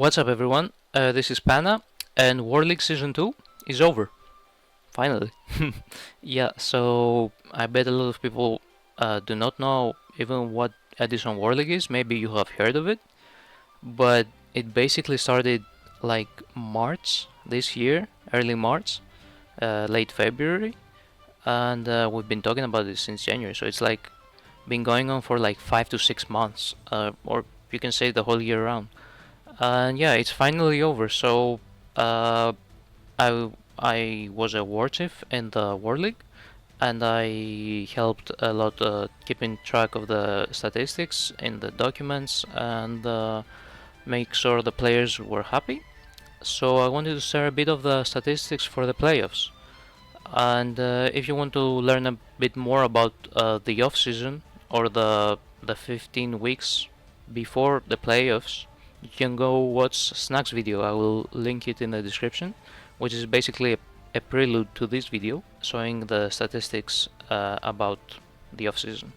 What's up everyone, this is Pana, and World League Season 2 is over, finally. Yeah, so I bet a lot of people do not know even what Edison World League is. Maybe you have heard of it, but it basically started like March this year, early March, late February, and we've been talking about it since January, so it's like been going on for like 5 to 6 months, or you can say the whole year round. And yeah, it's finally over. So uh, I was a war chief in the War League, and I helped a lot keeping track of the statistics in the documents and make sure the players were happy. So I wanted to share a bit of the statistics for the playoffs. And if you want to learn a bit more about the off season or the 15 weeks before the playoffs, you can go watch Snack's video. I will link it in the description, which is basically a prelude to this video showing the statistics about the off season.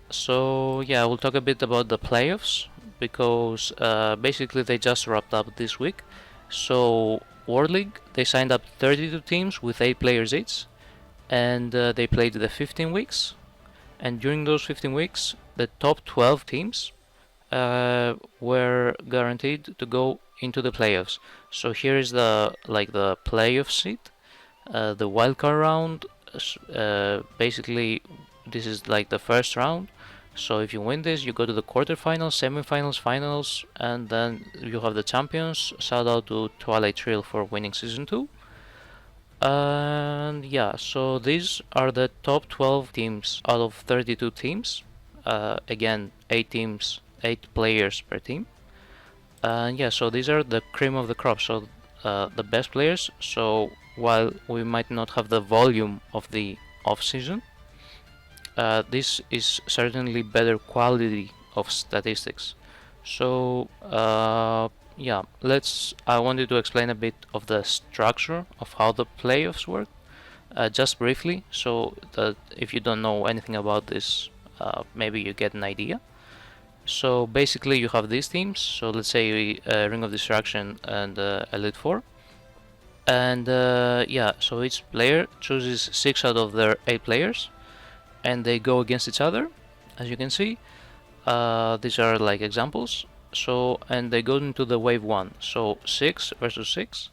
So yeah, I will talk a bit about the playoffs because basically they just wrapped up this week. So World League, they signed up 32 teams with 8 players each, and they played the 15 weeks. And during those 15 weeks, the top 12 teams were guaranteed to go into the playoffs. So here is the playoff seed, the wildcard round. Basically, this is like the first round. So if you win this, you go to the quarterfinals, semifinals, finals, and then you have the champions. Shout out to Twilight Trail for winning season 2. And yeah, so these are the top 12 teams out of 32 teams. Again, 8 teams, 8 players per team. And yeah, so these are the cream of the crop. So the best players. So while we might not have the volume of the off season, this is certainly better quality of statistics. So yeah, I wanted to explain a bit of the structure of how the playoffs work, just briefly, so that if you don't know anything about this, maybe you get an idea. So basically, you have these teams. So let's say Ring of Destruction and Elite Four, and yeah, so each player chooses 6 out of their 8 players, and they go against each other, as you can see. These are like examples. So, and they go into the wave 1, so 6 versus 6,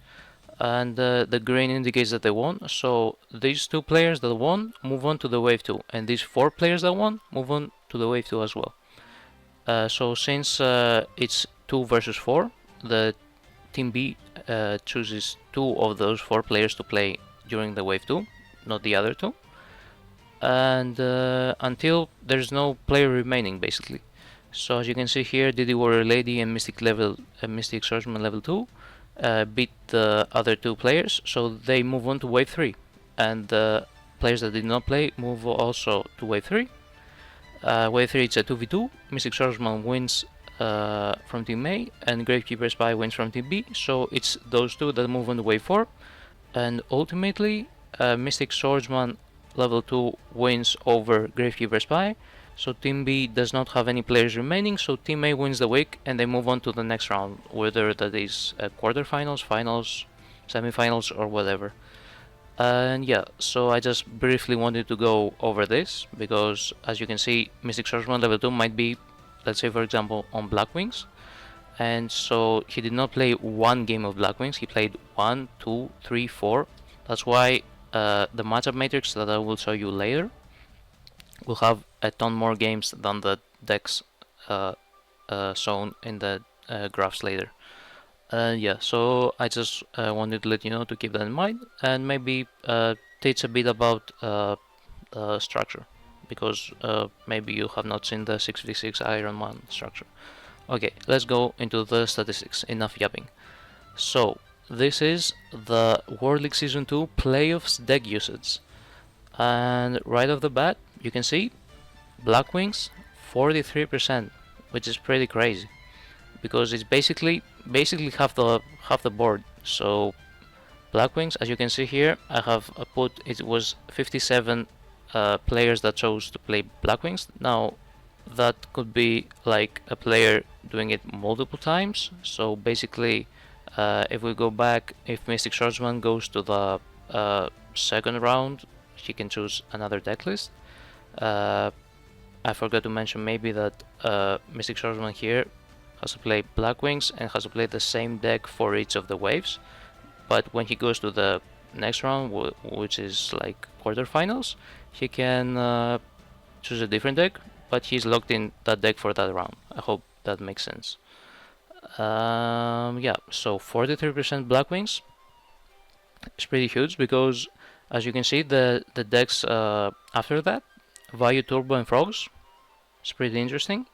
and the green indicates that they won. So these 2 players that won move on to the wave 2, and these 4 players that won move on to the wave 2 as well. So since it's 2 versus 4, the team B chooses 2 of those 4 players to play during the wave 2, not the other 2, and until there's no player remaining, basically. So as you can see here, Didi Warrior Lady and Mystic Swordsman level 2 beat the other 2 players, so they move on to wave 3, and the players that did not play move also to wave 3. Wave 3 it's a 2v2, Mystic Swordsman wins from Team A, and Gravekeeper Spy wins from Team B, so it's those 2 that move on to wave 4, and ultimately Mystic Swordsman level 2 wins over Gravekeeper Spy, so Team B does not have any players remaining, so Team A wins the week and they move on to the next round, whether that is quarterfinals, finals, semifinals, or whatever. And yeah, so I just briefly wanted to go over this because, as you can see, Mystic Swordsman level 2 might be, let's say for example, on Black Wings, and so he did not play 1 game of Black Wings, he played 1, 2, 3, 4. That's why the matchup matrix that I will show you later will have a ton more games than the decks shown in the graphs later. Yeah, so I just wanted to let you know to keep that in mind, and maybe teach a bit about structure, because maybe you have not seen the 6v6 Iron Man structure. Okay, let's go into the statistics, enough yapping. So this is the World League Season 2 Playoffs deck usage, and right off the bat you can see Black Wings 43%, which is pretty crazy because it's basically half the board. So Black Wings, as you can see here, I have put it was 57 players that chose to play Black Wings. Now that could be like a player doing it multiple times. So basically, if we go back, if Mystic Swordsman goes to the second round, he can choose another deck list. I forgot to mention maybe that Mystic Swordsman here has to play Black Wings and has to play the same deck for each of the waves. But when he goes to the next round, which is like quarterfinals, he can choose a different deck, but he's locked in that deck for that round. I hope that makes sense. Yeah, so 43% Black Wings is pretty huge because, as you can see, the decks after that, Vayu Turbo and Frogs, it's pretty interesting.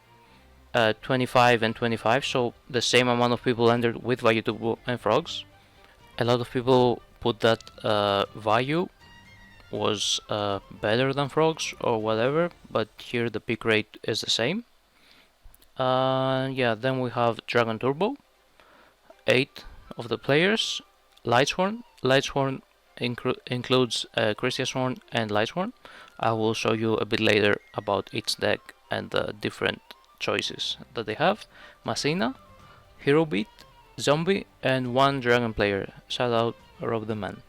25 and 25, so the same amount of people entered with Vayu Turbo and Frogs. A lot of people put that Vayu was better than Frogs or whatever, but here the pick rate is the same. Yeah, then we have Dragon Turbo, 8 of the players. Lightsworn. Lightsworn includes Christian Sworn and Lightsworn. I will show you a bit later about each deck and the different choices that they have. Machina, Hero Beat, Zombie, and 1 Dragon player. Shout out Rob the Man.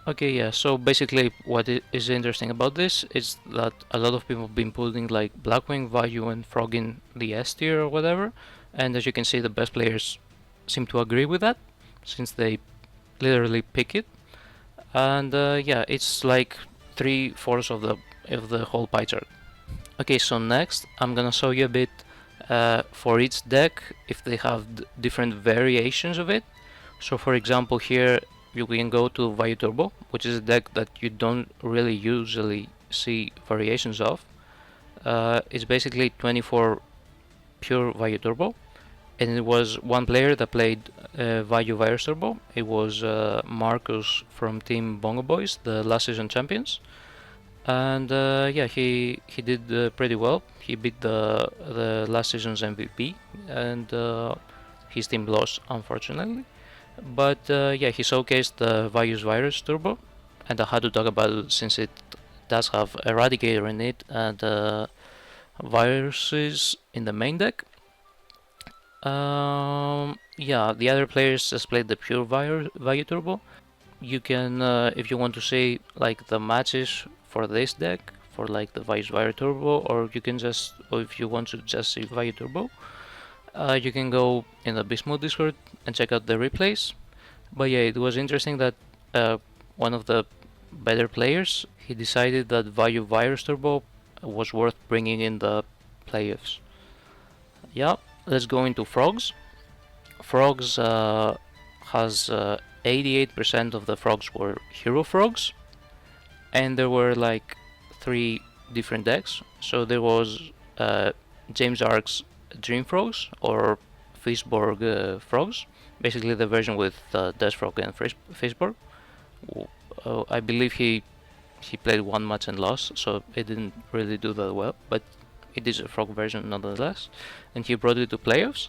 Okay, yeah, so basically what is interesting about this is that a lot of people have been putting like Blackwing, Vayu, and Frog in the S tier or whatever, and as you can see the best players seem to agree with that, since they literally pick it. And yeah, it's like 3/4 of the whole pie chart. Okay, so next I'm gonna show you a bit for each deck if they have different variations of it. So for example here you can go to Vayu Turbo, which is a deck that you don't really usually see variations of. It's basically 24 pure Vayu Turbo, and it was one player that played Vayu Virus Turbo. It was Marcus from Team Bongo Boys, the last season champions. And yeah, he did pretty well. He beat the last season's MVP, and his team lost, unfortunately. But yeah, he showcased the Vayu's Virus Turbo, and I had to talk about it since it does have Eradicator in it and viruses in the main deck. Yeah, the other players just played the pure Vayu Turbo. You can, if you want to see like the matches for this deck, for like the Vayu's Virus Turbo, or you can just, or if you want to just see Vayu Turbo, you can go in the Beastmode Discord and check out the replays. But yeah, it was interesting that one of the better players, he decided that Vayu Virus Turbo was worth bringing in the playoffs. Yeah, let's go into Frogs. Frogs has 88% of the frogs were Hero Frogs, and there were like 3 different decks. So there was James Ark's Dream Frogs or Fishborg Frogs, basically the version with Death Frog and Fishborg. I believe he played 1 match and lost, so it didn't really do that well, but it is a frog version nonetheless, and he brought it to playoffs.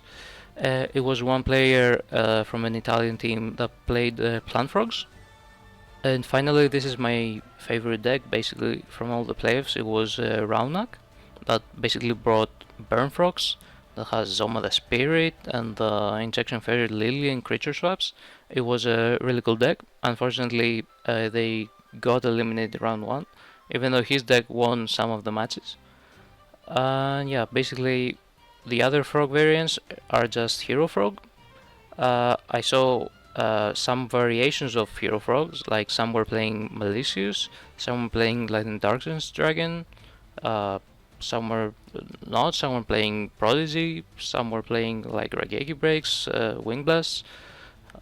It was one player from an Italian team that played Plant Frogs. And finally, this is my favorite deck basically from all the playoffs. It was Raunak, that basically brought Burn Frogs, that has Zoma the Spirit and the Injection Fairy Lily and creature swaps. It was a really cool deck. Unfortunately, they got eliminated round 1, even though his deck won some of the matches. Yeah, basically the other frog variants are just Hero Frog. I saw some variations of Hero Frogs, like some were playing Malicious, some were playing Lightning Darkness Dragon, some were not, some were playing Prodigy, some were playing like Rageki Breaks, Wing Blasts.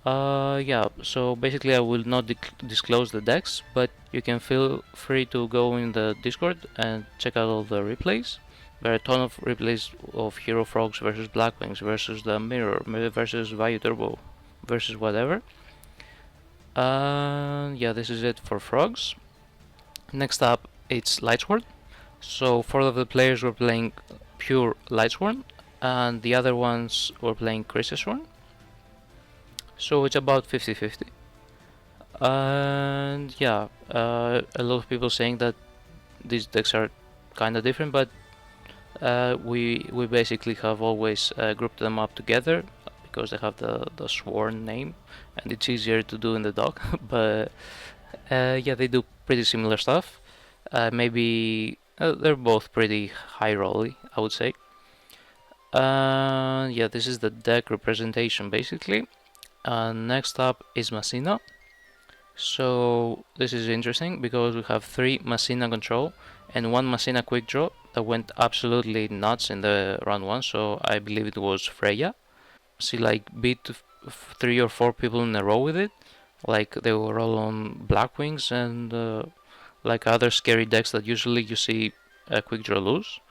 Yeah, so basically I will not disclose the decks, but you can feel free to go in the Discord and check out all the replays. There are a ton of replays of Hero Frogs versus Blackwings versus the Mirror versus Vayu Turbo versus whatever. Yeah, this is it for Frogs. Next up, it's Lightsworn. So 4 of the players were playing pure Lightsworn, and the other ones were playing Christesworn. So it's about 50-50. And yeah, a lot of people saying that these decks are kind of different, but We basically have always grouped them up together because they have the sworn name, and it's easier to do in the dock. But yeah, they do pretty similar stuff. Maybe they're both pretty high rolly, I would say. Yeah, this is the deck representation basically. Next up is Machina. So this is interesting because we have 3 Machina control and 1 Machina quick draw that went absolutely nuts in the round 1, so I believe it was Freya. She like beat 3 or 4 people in a row with it. Like they were all on Blackwings and like other scary decks that usually you see a quick draw lose.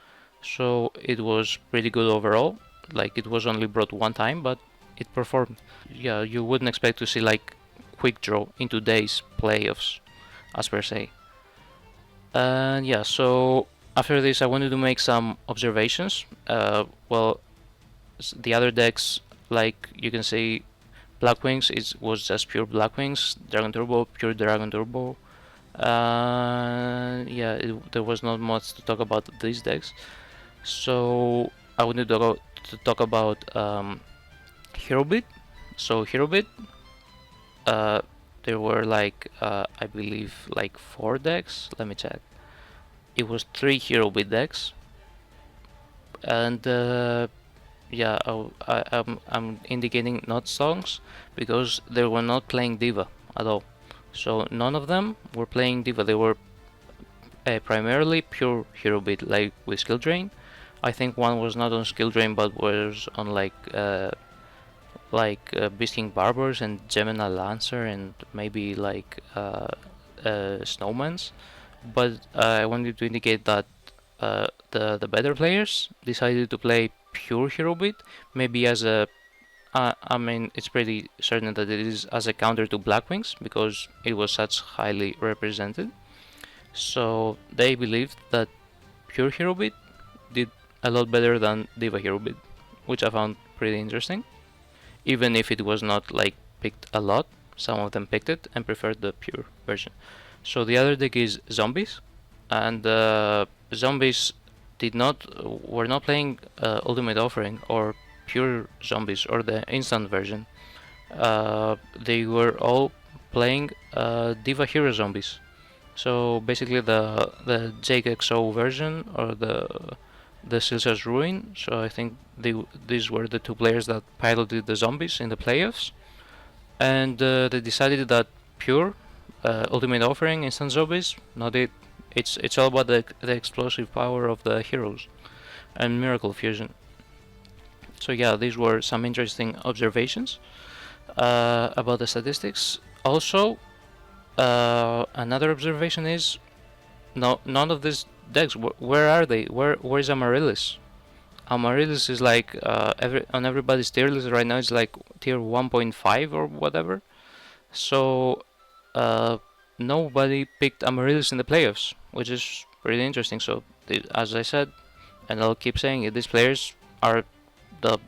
So it was pretty good overall. Like it was only brought 1 time, but it performed. Yeah, you wouldn't expect to see like quick draw in today's playoffs, as per se. And yeah, so after this, I wanted to make some observations. Well, the other decks, like you can see, Blackwings was just pure Blackwings, Dragon Turbo, pure Dragon Turbo. Yeah, there was not much to talk about these decks. So I wanted to talk about Hero Beat. So Hero Beat, there were like I believe like 4 decks. Let me check. It was 3 Hero Beat decks, and yeah, I'm indicating not songs because they were not playing Diva at all. So none of them were playing Diva. They were primarily pure Hero Beat, like with Skill Drain. I think one was not on Skill Drain, but was on Beast King Barbers and Gemini Lancer and maybe like Snowmans. But I wanted to indicate that the better players decided to play pure Hero Beat, maybe as a I mean, it's pretty certain that it is as a counter to Blackwings because it was such highly represented. So they believed that pure Hero Beat did a lot better than Diva Hero Beat, which I found pretty interesting. Even if it was not like picked a lot, some of them picked it and preferred the pure version. So the other deck is Zombies, and Zombies were not playing Ultimate Offering or pure Zombies or the instant version. They were all playing Diva Hero Zombies. So basically the Jake XO version or the Silsa's Ruin. So I think these were the 2 players that piloted the Zombies in the playoffs, and they decided that pure Ultimate Offering instant Zombies, not it. It's all about the explosive power of the heroes and Miracle Fusion. So yeah, these were some interesting observations about the statistics. Also, another observation is none of these decks. Where are they? Where's Amaryllis? Amaryllis is like on everybody's tier list right now. It's like tier 1.5 or whatever. So nobody picked Amaryllis in the playoffs, which is pretty interesting. So as I said, and I'll keep saying it, these players are the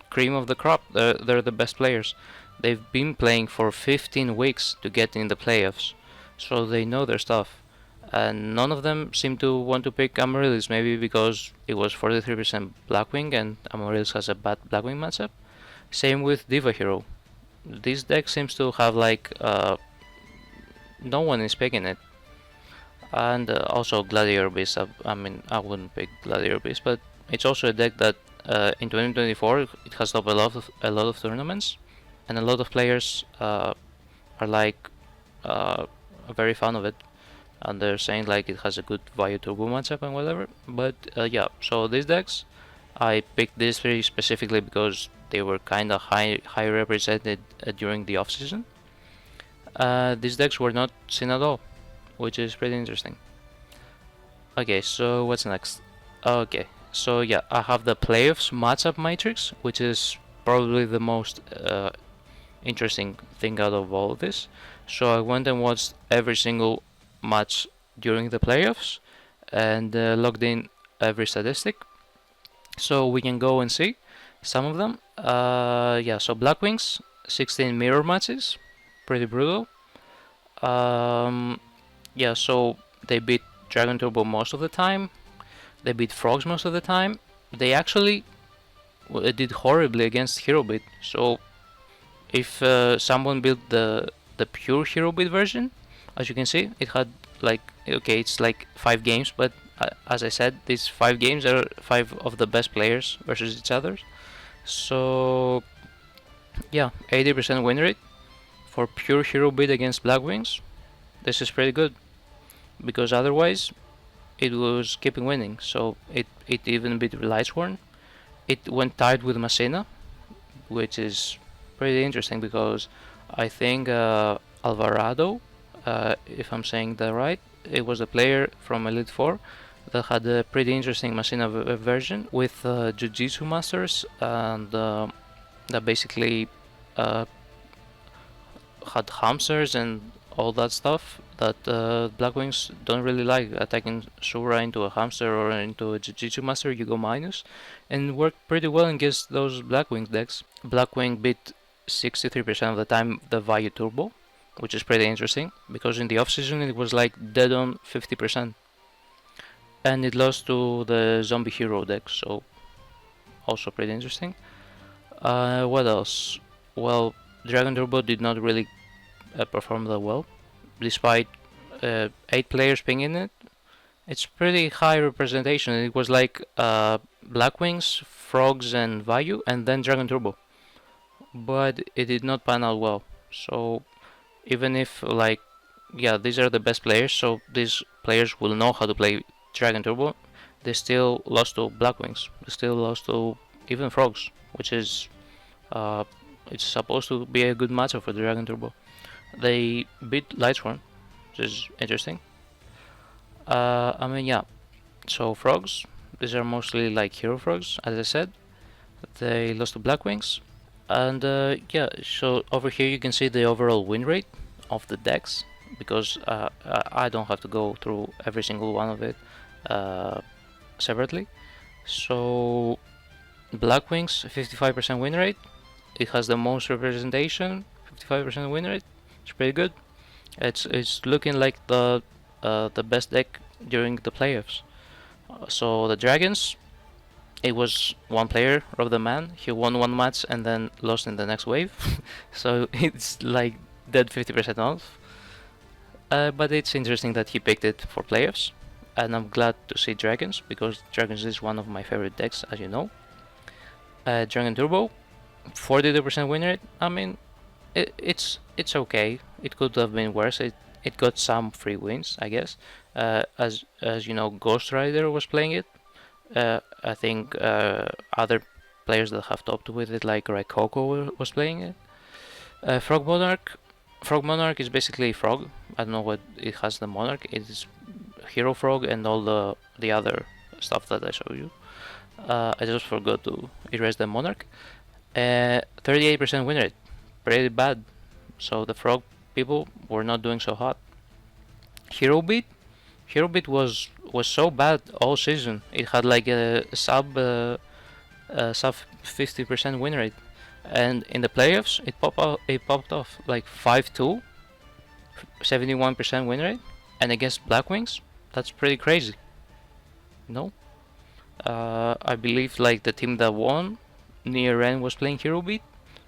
cream of the crop. They're the best players. They've been playing for 15 weeks to get in the playoffs, so they know their stuff. And none of them seem to want to pick Amaryllis, maybe because it was 43% Blackwing and Amaryllis has a bad Blackwing matchup. Same with Diva Hero. This deck seems to have like no one is picking it. And also Gladiator Beast. I mean, I wouldn't pick Gladiator Beast, but it's also a deck that in 2024 it has topped a lot of tournaments, and a lot of players are like very fan of it, and they're saying like it has a good Vayu Turbo matchup and whatever. But yeah, so these decks, I picked these 3 specifically because they were kind of high represented during the off season. These decks were not seen at all, which is pretty interesting. Okay, so what's next? Okay, so yeah, I have the playoffs matchup matrix, which is probably the most interesting thing out of all of this. So I went and watched every single match during the playoffs and logged in every statistic. So we can go and see some of them. Yeah, so Blackwings, 16 mirror matches, pretty brutal. Yeah, so they beat Dragon Turbo most of the time. They beat frogs most of the time. They actually did horribly against hero beat. So if someone built the pure hero beat version, as you can see, it had like, okay, it's like 5 games, but as I said, these 5 games are 5 of the best players versus each other. So yeah, 80% win rate for pure hero beat against Black Wings. This is pretty good, because otherwise it was keeping winning. So it even beat Lightsworn. It went tied with Machina, which is pretty interesting because I think Alvarado, if I'm saying that right, it was a player from Elite 4 that had a pretty interesting Machina version with Jiu-Jitsu masters, and that basically uh, had hamsters and all that stuff that Black Wings don't really like. Attacking Sura into a hamster or into a Jiu-Jitsu master, you go minus, and worked pretty well against those Black Wings decks. Black Wing beat 63% of the time the Vayu Turbo, which is pretty interesting because in the off season it was like dead on 50%, and it lost to the Zombie Hero deck, so also pretty interesting. What else? Well, Dragon Turbo did not really perform that well, despite 8 players being in it. It's pretty high representation. It was like Black Wings, Frogs, and Vayu, and then Dragon Turbo. But it did not pan out well. So even if, like, yeah, these are the best players, so these players will know how to play Dragon Turbo, they still lost to Black Wings. They still lost to even Frogs, which is it's supposed to be a good matchup for the Dragon Turbo. They beat Lightsworn, which is interesting. I mean, yeah. So frogs, these are mostly like hero frogs, as I said. They lost to Black Wings, and yeah. So over here you can see the overall win rate of the decks, because I don't have to go through every single one of it separately. So Black Wings 55% win rate. It has the most representation, 55% win rate. It's pretty good. It's looking like the best deck during the playoffs. So the Dragons, it was one player, Rob the Man. He won one match and then lost in the next wave. So it's like dead 50% off. But it's interesting that he picked it for playoffs, and I'm glad to see Dragons because Dragons is one of my favorite decks, as you know. Dragon Turbo, 42% win rate. I mean, it's okay. It could have been worse. It got some free wins, I guess. As you know, Ghost Rider was playing it. I think other players that have topped with it, like Raikoko, was playing it. Frog Monarch. Frog Monarch is basically frog. I don't know what it has. The Monarch. It is Hero Frog and all the other stuff that I showed you. I just forgot to erase the Monarch. 38% win rate, pretty bad. So the frog people were not doing so hot. Hero beat was so bad all season. It had like a sub 50% win rate, and in the playoffs it popped off like 5-2, 71% win rate, and against Black Wings, that's pretty crazy. No, I believe like the team that won near end was playing Hero beat,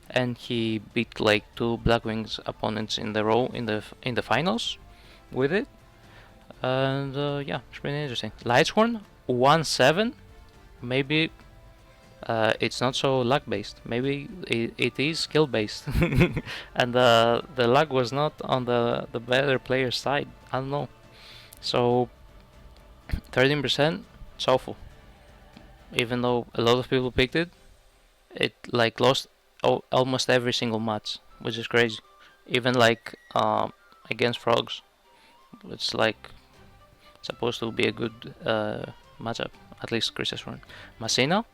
and he beat like 2 Black Wings opponents in the row in the finals with it. And yeah, it's pretty interesting. Lightsworn 1-7. Maybe it's not so luck based. Maybe it is skill based, and the luck was not on the better player's side. I don't know. So 13%, it's awful. Even though a lot of people picked it, it like lost almost every single match, which is crazy. Even like against frogs, it's like supposed to be a good matchup. At least Chris run. Machina,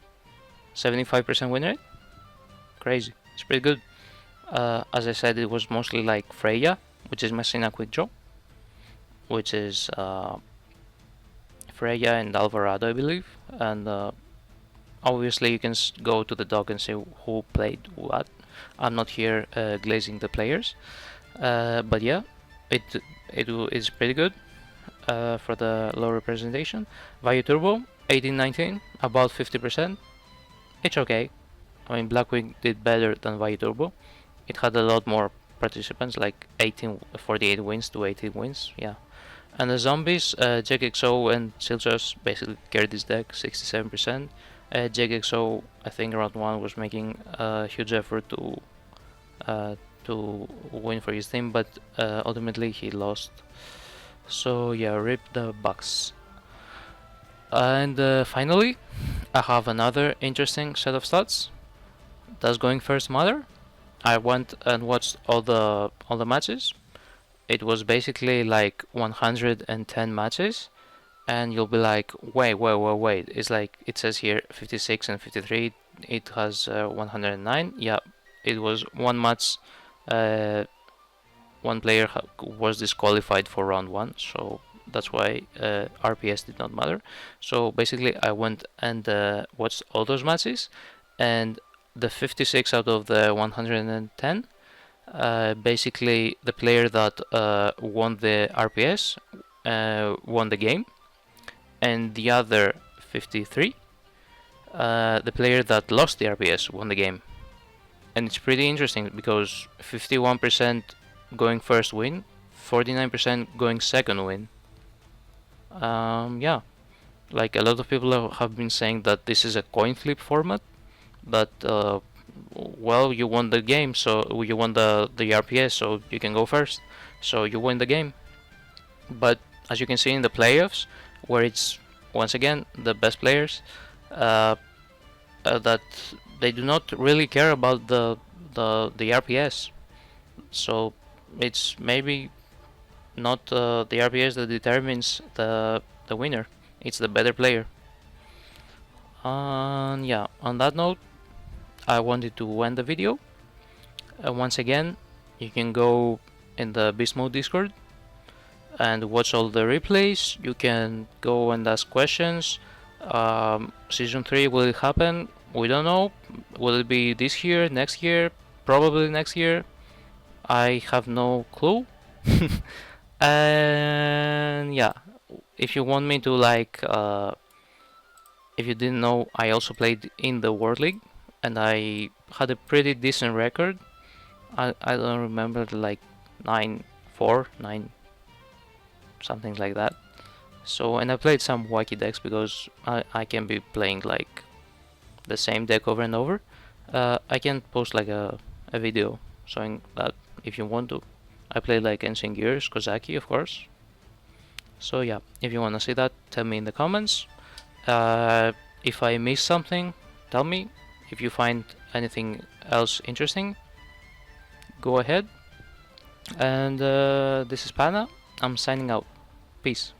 75% win rate, crazy. It's pretty good. As I said, it was mostly like Freya, which is Machina quick draw, which is Freya and Alvarado, I believe, and obviously you can go to the doc and see who played what. I'm not here glazing the players, but yeah, it is pretty good for the low representation. Vayu Turbo, 18-19, about 50%. It's okay. I mean, Blackwing did better than Vayu Turbo. It had a lot more participants, like 48 wins to 18 wins, yeah. And the zombies, JXO and Silchos basically carried this deck, 67%. JXO, I think round 1 was making a huge effort to win for his team, but ultimately he lost. So yeah, rip the Bucks. And finally, I have another interesting set of stats. Does going first matter? I went and watched all the matches. It was basically like 110 matches, and you'll be like, wait. It's like it says here 56 and 53. It has 109. Yeah, it was one match. One player was disqualified for round 1, so that's why RPS did not matter. So basically, I went and watched all those matches, and the 56 out of the 110, basically the player that won the RPS won the game, and the other 53, the player that lost the RPS won the game. And it's pretty interesting because 51% going first win, 49% going second win. Yeah, like a lot of people have been saying that this is a coin flip format, but well, you won the game, so you won the RPS, so you can go first, so you win the game. But as you can see in the playoffs, where it's once again the best players, that they do not really care about the RPS, so it's maybe not the RPS that determines the winner. It's the better player. And yeah, on that note, I wanted to end the video. Once again, you can go in the Beastmode Discord and watch all the replays. You can go and ask questions. Season 3, will it happen? We don't know. Will it be this year, next year? Probably next year. I have no clue. And yeah, if you want me to like, if you didn't know, I also played in the World League, and I had a pretty decent record. I don't remember, like 9-4, 9 something like that. So, and I played some wacky decks because I can be playing like the same deck over and over. I can post like a video showing that if you want to. I played like Ancient Gears, Kozaki, of course. So yeah, if you want to see that, tell me in the comments. If I missed something, tell me. If you find anything else interesting, go ahead. And this is Pana. I'm signing out. Peace.